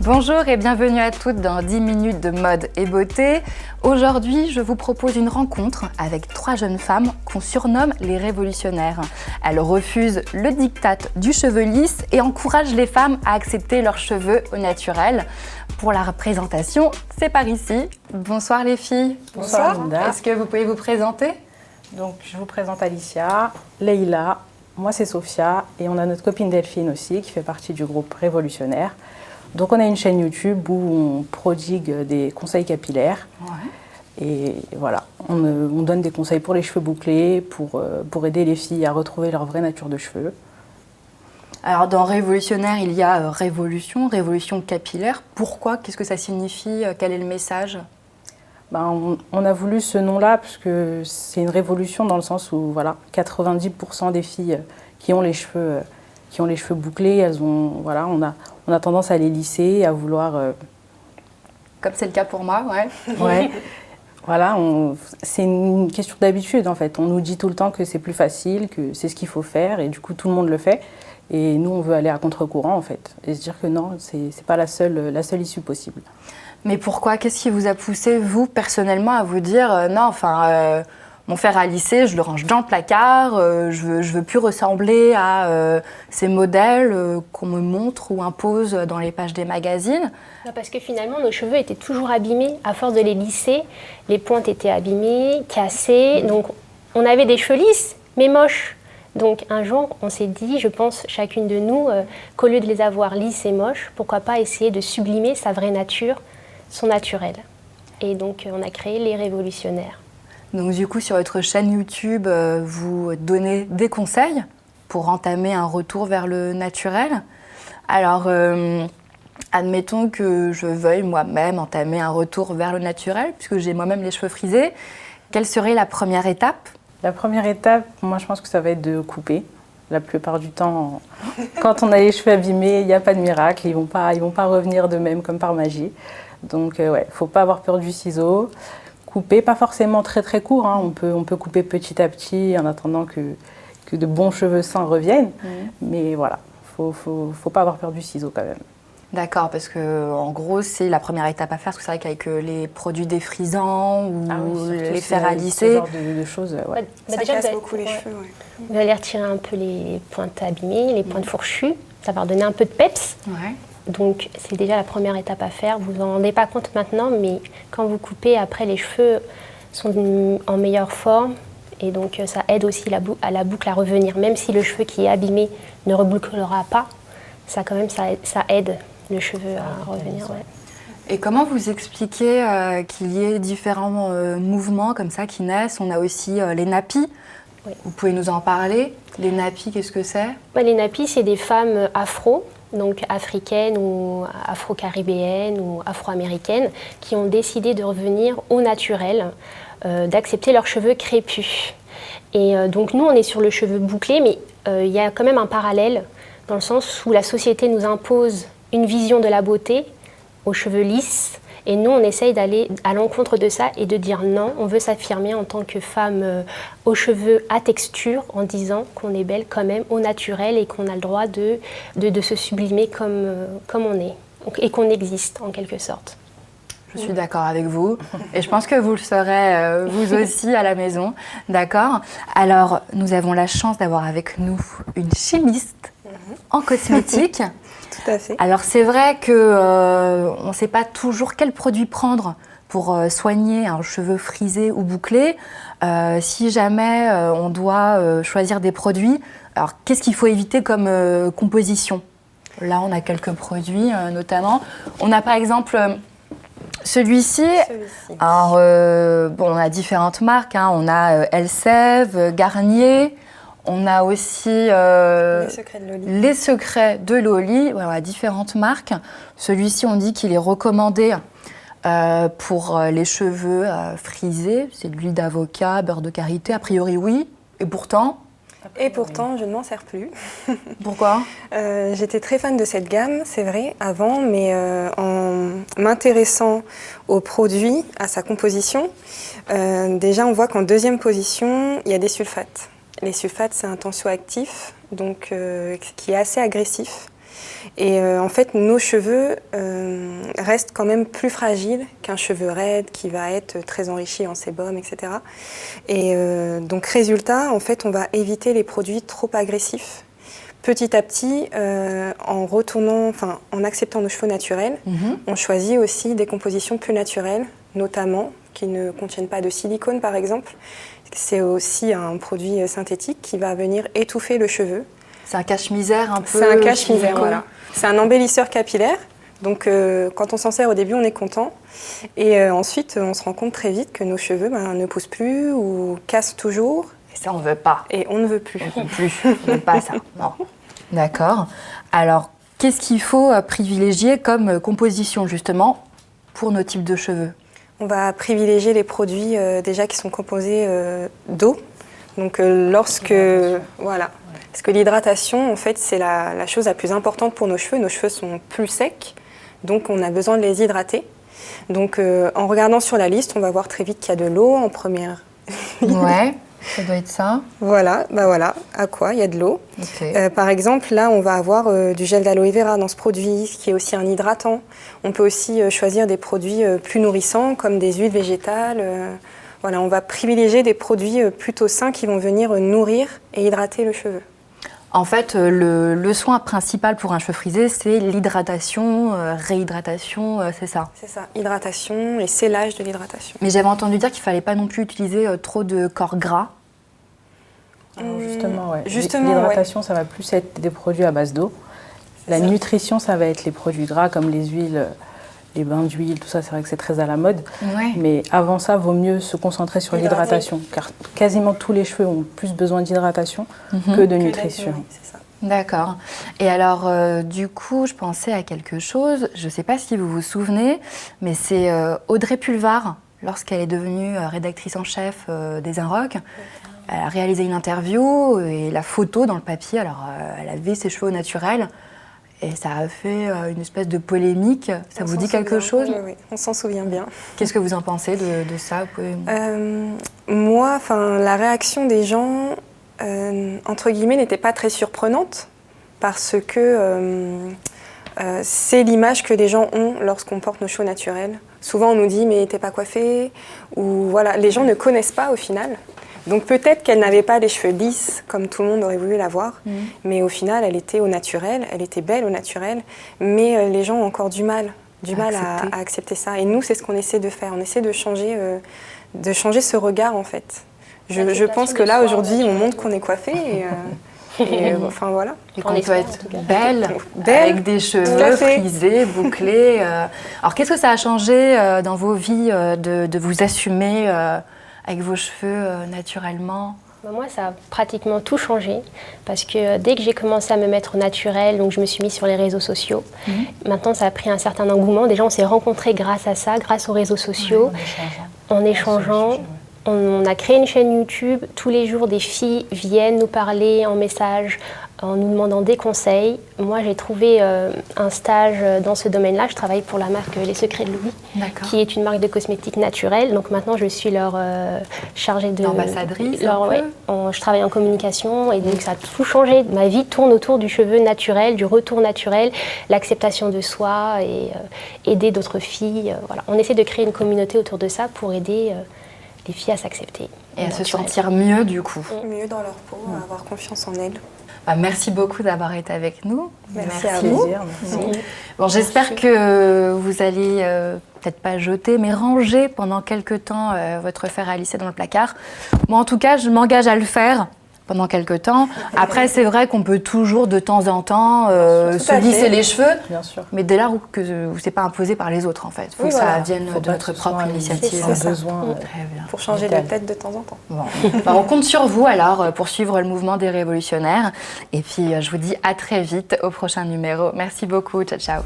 Bonjour et bienvenue à toutes dans 10 minutes de mode et beauté. Aujourd'hui, je vous propose une rencontre avec 3 jeunes femmes qu'on surnomme les révolutionnaires. Elles refusent le diktat du cheveu lisse et encouragent les femmes à accepter leurs cheveux au naturel. Pour la représentation, c'est par ici. Bonsoir les filles. Bonsoir Linda. Est-ce que vous pouvez vous présenter ? Donc je vous présente Alicia, Leïla, moi c'est Sophia et on a notre copine Delphine aussi qui fait partie du groupe Révolutionnaire. Donc on a une chaîne YouTube où on prodigue des conseils capillaires. Ouais. Et voilà, on donne des conseils pour les cheveux bouclés, pour aider les filles à retrouver leur vraie nature de cheveux. Alors dans Révolutionnaire, il y a révolution capillaire. Pourquoi ? Qu'est-ce que ça signifie ? Quel est le message ? On a voulu ce nom-là parce que c'est une révolution dans le sens où voilà, 90% des filles qui ont les cheveux bouclés, on a tendance à les lisser, à vouloir... Comme c'est le cas pour moi, ouais. Ouais. Voilà, c'est une question d'habitude en fait. On nous dit tout le temps que c'est plus facile, que c'est ce qu'il faut faire et du coup tout le monde le fait. Et nous on veut aller à contre-courant en fait et se dire que non, c'est pas la seule issue possible. Mais pourquoi ? Qu'est-ce qui vous a poussé, vous, personnellement, à vous dire mon fer à lisser, je le range dans le placard, je veux plus ressembler à ces modèles qu'on me montre ou impose dans les pages des magazines ? Parce que finalement, nos cheveux étaient toujours abîmés. À force de les lisser, les pointes étaient abîmées, cassées. Donc, on avait des cheveux lisses, mais moches. Donc, un jour, on s'est dit, je pense, chacune de nous, qu'au lieu de les avoir lisses et moches, pourquoi pas essayer de sublimer sa vraie nature, son naturel. Et donc, on a créé les Révolutionnaires. Donc du coup, sur votre chaîne YouTube, vous donnez des conseils pour entamer un retour vers le naturel. Alors, admettons que je veuille moi-même entamer un retour vers le naturel, puisque j'ai moi-même les cheveux frisés. Quelle serait la première étape ? La première étape, moi je pense que ça va être de couper. La plupart du temps, quand on a les cheveux abîmés, il n'y a pas de miracle. Ils vont pas revenir d'eux-mêmes comme par magie. Donc faut pas avoir peur du ciseau. Couper, pas forcément très très court, hein. On peut couper petit à petit en attendant que de bons cheveux sains reviennent. Mais voilà, faut pas avoir peur du ciseau quand même. D'accord, parce que en gros c'est la première étape à faire, parce que c'est vrai qu'avec les produits défrisants ou les fers à lisser, ce genre de choses, ouais. Ça casse beaucoup les cheveux. Ouais. Vous allez retirer un peu les pointes abîmées, les pointes fourchues, ça va redonner un peu de peps. Ouais. Donc c'est déjà la première étape à faire. Vous vous en rendez pas compte maintenant, mais quand vous coupez, après les cheveux sont en meilleure forme et donc ça aide aussi la boucle à revenir. Même si le cheveu qui est abîmé ne rebouclera pas, ça aide le cheveu à revenir. Ouais. Et comment vous expliquez qu'il y ait différents mouvements comme ça qui naissent ? On a aussi les nappies. Oui. Vous pouvez nous en parler ? Les nappies, qu'est-ce que c'est ? Les nappies, c'est des femmes afro, donc africaines ou afro-caribéennes ou afro-américaines, qui ont décidé de revenir au naturel, d'accepter leurs cheveux crépus. Et donc nous, on est sur le cheveu bouclé, mais il y a quand même un parallèle, dans le sens où la société nous impose une vision de la beauté aux cheveux lisses, et nous, on essaye d'aller à l'encontre de ça et de dire non, on veut s'affirmer en tant que femme aux cheveux à texture, en disant qu'on est belle quand même au naturel et qu'on a le droit de se sublimer comme on est, et qu'on existe en quelque sorte. Je suis d'accord avec vous et je pense que vous le serez vous aussi à la maison, d'accord ? Alors, nous avons la chance d'avoir avec nous une chimiste en cosmétique. Tout à fait. Alors c'est vrai qu'on ne sait pas toujours quel produit prendre pour soigner un cheveu frisé ou bouclé. Si jamais on doit choisir des produits, alors qu'est-ce qu'il faut éviter comme composition ? Là, on a quelques produits notamment. On a par exemple celui-ci. Alors, on a différentes marques. Hein. On a Elseve, Garnier. On a aussi les secrets de Loli. Ouais, on a différentes marques. Celui-ci, on dit qu'il est recommandé pour les cheveux frisés. C'est de l'huile d'avocat, beurre de karité. A priori, oui. Et pourtant, je ne m'en sers plus. Pourquoi ? J'étais très fan de cette gamme, c'est vrai, avant, mais en m'intéressant au produit, à sa composition, déjà on voit qu'en deuxième position, il y a des sulfates. Les sulfates, c'est un tensioactif, donc qui est assez agressif. Et en fait, nos cheveux restent quand même plus fragiles qu'un cheveu raide qui va être très enrichi en sébum, etc. Et donc, résultat, en fait, on va éviter les produits trop agressifs. Petit à petit, en acceptant nos cheveux naturels, on choisit aussi des compositions plus naturelles, notamment qui ne contiennent pas de silicone, par exemple. C'est aussi un produit synthétique qui va venir étouffer le cheveu. C'est un cache-misère un peu. C'est un cache-misère, voilà. C'est un embellisseur capillaire. Donc, quand on s'en sert au début, on est content. Et ensuite, on se rend compte très vite que nos cheveux ne poussent plus ou cassent toujours. Et ça, on ne veut pas. Et on ne veut plus. On ne veut pas ça. Non. D'accord. Alors, qu'est-ce qu'il faut privilégier comme composition, justement, pour nos types de cheveux? On va privilégier les produits déjà qui sont composés d'eau. Donc, voilà. Parce que l'hydratation, en fait, c'est la chose la plus importante pour nos cheveux. Nos cheveux sont plus secs, donc on a besoin de les hydrater. Donc, en regardant sur la liste, on va voir très vite qu'il y a de l'eau en première ligne. Ouais, ça doit être ça. Voilà, à quoi il y a de l'eau. Okay. Par exemple, là, on va avoir du gel d'aloe vera dans ce produit, qui est aussi un hydratant. On peut aussi choisir des produits plus nourrissants, comme des huiles végétales. Voilà, on va privilégier des produits plutôt sains qui vont venir nourrir et hydrater le cheveu. En fait, le soin principal pour un cheveu frisé, c'est l'hydratation, réhydratation, c'est ça? C'est ça, hydratation et scellage de l'hydratation. Mais j'avais entendu dire qu'il ne fallait pas non plus utiliser trop de corps gras. Alors justement, ouais. Justement, l'hydratation, ça va plus être des produits à base d'eau. La nutrition, ça va être les produits gras comme les huiles, les bains d'huile, tout ça, c'est vrai que c'est très à la mode. Ouais. Mais avant ça, vaut mieux se concentrer sur l'hydratation, car quasiment tous les cheveux ont plus besoin d'hydratation que de nutrition. C'est ça. D'accord. Et alors, du coup, je pensais à quelque chose, je ne sais pas si vous vous souvenez, mais c'est Audrey Pulvar, lorsqu'elle est devenue rédactrice en chef des Inrocks. Elle a réalisé une interview et la photo dans le papier, alors elle avait ses cheveux naturels. Et ça a fait une espèce de polémique. Ça vous dit quelque chose? Oui, on s'en souvient bien. Qu'est-ce que vous en pensez de ça? Moi, la réaction des gens, entre guillemets, n'était pas très surprenante parce que c'est l'image que les gens ont lorsqu'on porte nos cheveux naturels. Souvent, on nous dit « mais t'es pas coiffée » ou voilà, les gens ne connaissent pas au final. Donc peut-être qu'elle n'avait pas les cheveux lisses comme tout le monde aurait voulu l'avoir, mais au final elle était au naturel, elle était belle au naturel, mais les gens ont encore du mal à accepter ça. Et nous c'est ce qu'on essaie de faire, on essaie de changer ce regard en fait. Je pense que là aujourd'hui on montre qu'on est coiffé et enfin voilà. Et qu'on peut être belle, avec des cheveux frisés, bouclés. Alors qu'est-ce que ça a changé dans vos vies de vous assumer avec vos cheveux naturellement? Moi, ça a pratiquement tout changé parce que dès que j'ai commencé à me mettre au naturel, donc je me suis mise sur les réseaux sociaux. Maintenant, ça a pris un certain engouement. Déjà, on s'est rencontrés grâce à ça, grâce aux réseaux sociaux, en échangeant. On a créé une chaîne YouTube. Tous les jours, des filles viennent nous parler en message, en nous demandant des conseils. Moi, j'ai trouvé un stage dans ce domaine-là. Je travaille pour la marque Les Secrets de Louis, qui est une marque de cosmétiques naturels. Donc maintenant, je suis leur chargée de... Ambassadrice je travaille en communication et donc ça a tout changé. Ma vie tourne autour du cheveu naturel, du retour naturel, l'acceptation de soi et aider d'autres filles. Voilà. On essaie de créer une communauté autour de ça pour aider les filles à s'accepter. Et à se sentir mieux du coup. Mieux dans leur peau, à avoir confiance en elles. Merci beaucoup d'avoir été avec nous. Merci à vous. Merci. Bon, j'espère que vous allez peut-être pas jeter, mais ranger pendant quelques temps votre fer à lisser dans le placard. Moi, en tout cas, je m'engage à le faire pendant quelques temps. Après, c'est vrai qu'on peut toujours, de temps en temps, se lisser les cheveux, mais dès lors que c'est pas imposé par les autres, en fait. Il faut que ça vienne de notre propre initiative. Pour changer de tête de temps en temps. Bon. On compte sur vous, alors, pour suivre le mouvement des révolutionnaires. Et puis, je vous dis à très vite au prochain numéro. Merci beaucoup. Ciao, ciao.